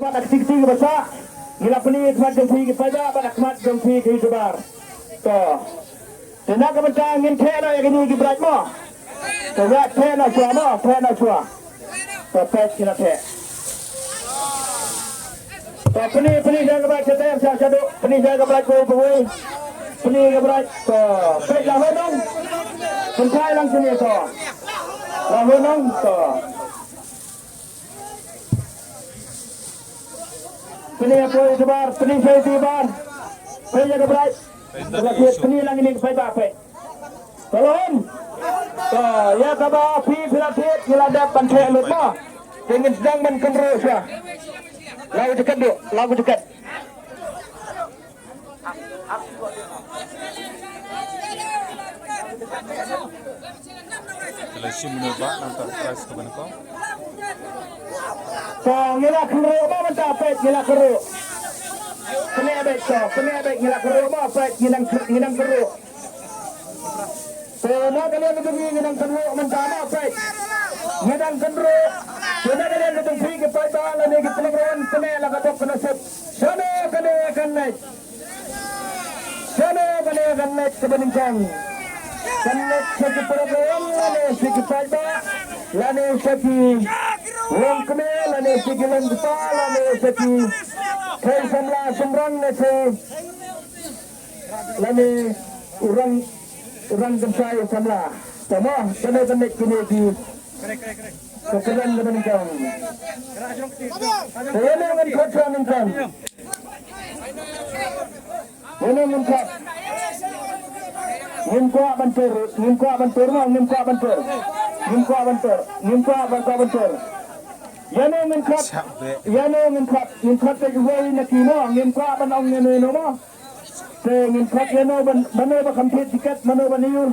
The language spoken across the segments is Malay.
Nak tinggi besar, gila pening kemat jempi pada pada kemat jempi kehidupan. Toh, tenaga kementerian ingin kena yang ini diberat mo. Toh, kena cua mo, kena cua. Toh, pet kena pet. Toh, pening jangan keberat setiap saya cadu, pening jangan keberat kau pegawai, pening keberat. Toh, pet lah honong, pentai langsung ni toh, lah honong toh. Pening apa sebar, pening saya tibar, pening jaga berat, pening lang ini saya bapak. Tolong, toh ya kaba api filatit ngeladap bantai lupa, dengan sedang menkendrus ya. Lagu dekat duk, lagu dekat. Seleksi menubak nanti price ke mana kau? So, ngila kero mo matapet, ngila kero. Kenebek so, kenebek ngila kero mo apet, nginang kero. So, na kalian itu nginang kero mentama apet. Nginang kero. So, na kalian itu pergi pada lalu kita lakukan kenela katok kenasep. Sana kenai. Sana kenai kebeningkan. Kenai segi program, lalu segi pada, lalu segi Wong kenal ane sigilan kepala ane seki kai samla semrang nese lane urang gemsai samla sama kene kini di kekeran dengan kau saya dengan kota nengkan ini nengkan nimkua banter mah nimkua banter Yano ngingkat ke jual nak kino ngingkat banong ngene mo. Se ngingkat yano bano ba kampit tiket mano ba niyo.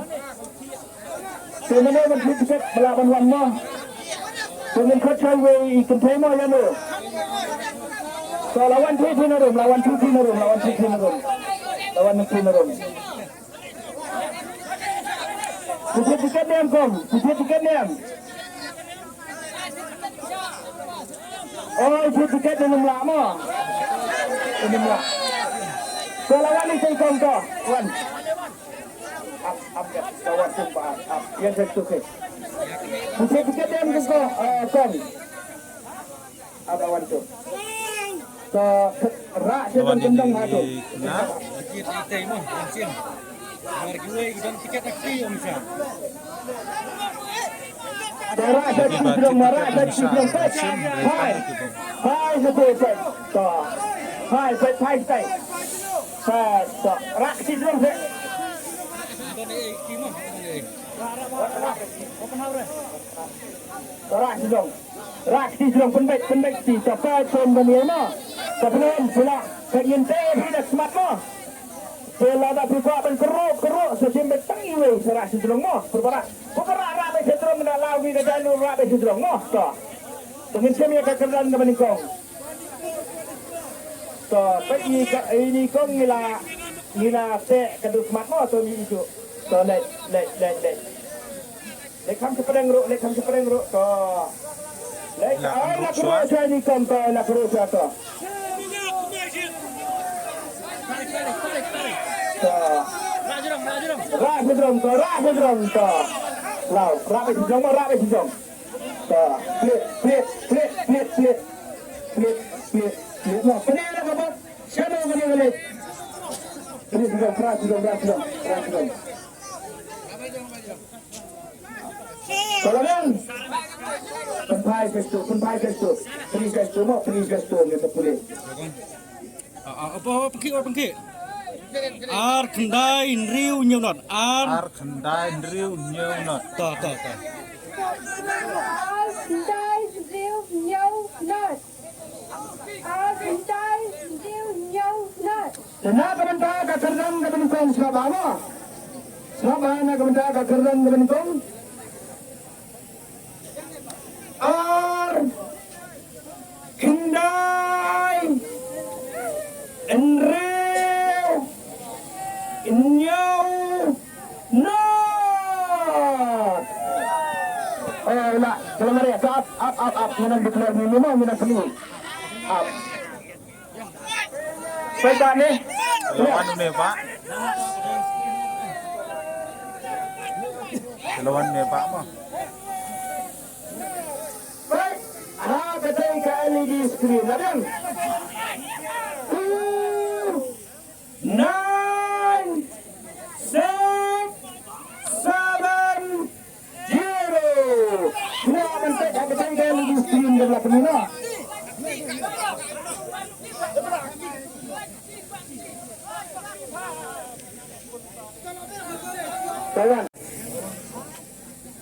Se mano ba tiket balaban wan mo. Se ngingkat sawe ikentay mo yano. So lawan tuti na rum. Lawan narum. Tiket niam kom. Tiket niam. Oh, itu tiket yang lama. Ini lah. Selawan ni saya contoh, wan. Up, kawan sumpah, up. Yang saya suka. Tiket yang juga, kon. Apa wan tu? So, rak saya tendang hatu. Tiket kita ini, bensin. Harga gue kita tiket taksi om sah. Marah saya sebelum Hai satu set. Hai set. Rak sebelum set. Rak sebelum pendek si sampai pun bernama. Sebelum pula kenyente tidak smart mo. Sela dah buka ben keruk sesimbet tangi we serak sedrong mo. Perbarak rabe sedrong na lawi na danu rabe sedrong mo. To. Tungin kami kekeran ke meningkong. To, pergi ini kong ngila te kedus mat mo to ni itu. To let. Lekam sepereng ro to. Lek nak ro saya ni kong to nak ro saya to. Rak sedrong to. Lau, rak sedrong. To, split. Nah, pening nak apa? Siapa pening? Ini sedrong, rak sedrong. Tolongan. Penpai gestu. Pening gestu gitu boleh. Apa pengki? Ar kendai riu nyunot. Ar kendai riu nyunot. Ta. Ar kendai riu nyunot. Kenapa kementerian kekerjaan kementerian Surabaya? Surabaya kementerian kekerjaan kementerian. Ar kendai riu nyunot. Lah, kalau mereka up, menang declare minimum, minang penuh. up. Baik ni. Lawan ni Pak. Lawan ni Pak mah. Baik. Betul ke LED screen. Ladang. 9 6 7 0. Semua mentek betul ke LED screen di belakang ni. Kawan.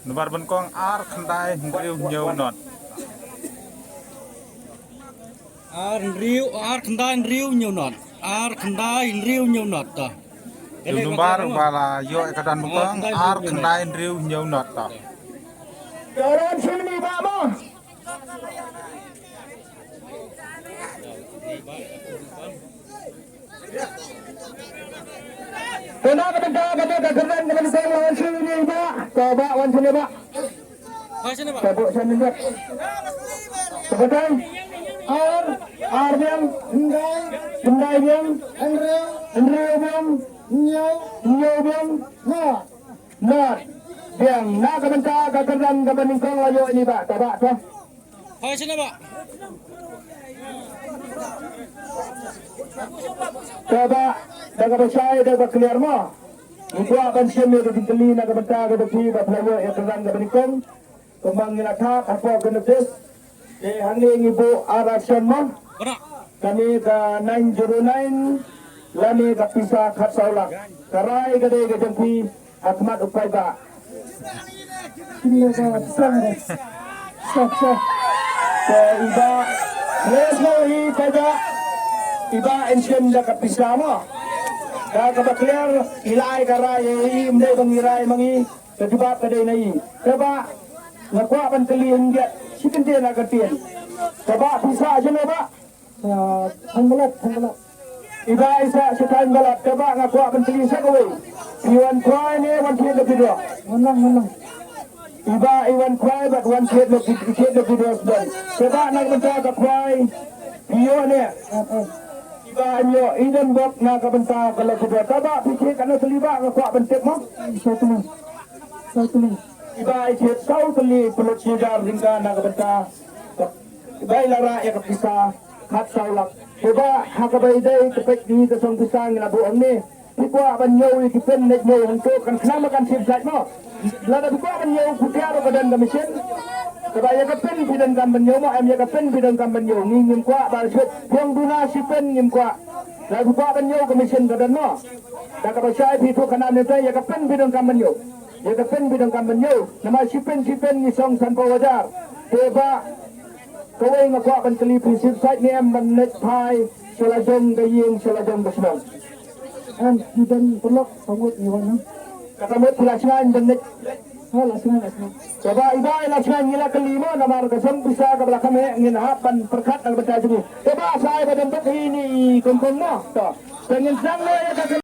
Nomor benkong ar khandai ndriu nyau not. Ar khandai riu nhiều nọt. Ar khandai riu nhiều nọt ta. Nomor bala yo ekadan benkong ar khandai ndriu nyau not ta. Kawan sini Pak Mo. Kena kata keren dengan saya lawan sini Pak. Coba wan sini Pak. Sini Pak. Coba sini Pak. Sebetul. Ar yang hendai yang Andrew yang nyau yang not yang nak kebentar keren kebening kong layu ini Pak. Coba tu. Sini Pak. Coba dah percaya dah clear mo. Untuk apa sih mereka dikeli nak kebentar kedepi bahawa yang keren kebening kong kembang nilata apa kenepis. Hanging ibu araction mo. Benar. Kami ke 909 lani ke pisah khat saulak. Karai gede ke jempi Ahmad Upai Ba. Ini sangat sangat. Stop. Iba lesmo hi pada iba ension dah ke pisah mo. Dah ke clear ilai karai imde bangirai mangi kejubat kedai nai. Coba ngakwa pan kelian dia sikin dia nak ketian. Coba pisah aja Pak. Tanggalat. Iba isa sa tanggalat. Coba ngakwa pan kelian sa kawai. Iwan kway ni wan kid lebih dua. Menang. Iba iwan kway but wan kid lebih dua sudah. Coba nak bentar ke kway. Iyo ni. Iba anyo idan bok nak bentar kalau kedua. Coba fikir kana selibak ngakwa bentik mo. Satu ni. Iba ikut kau kali pelut sejar hingga nak bentar. Iba lara ya kepisah khat saulak. Coba hakabai dai kepek di kesong pisang na buong ni. Bikuah banyaw ikipen net nyaw hantu kan kenapa kan sibsat mo. Lada bikuah banyaw putiaro kadan kamisin. Coba ya kepen bidan kan banyaw mo. Ya kepen bidan kan banyaw. Ngim kuah barsut. Yang duna sipen ngim kuah. Lada bikuah banyaw kamisin kadan mo. Tak apa saya itu kanan neta ya kepen bidan kan banyaw. Ya kepen bidang kamben yo nama sipen ni song san wajar coba kawai ngakwa kan kelipi site ni am net pai selajong gayeng selajong besnong an bidan pelok sangut ni wana kata mo pelajaran net laksana coba iba laksana ngila kelima nama kesem bisa ke belakang ngin hapan perkat al baca coba saya badan ini kongkong mo to pengen sang lo ya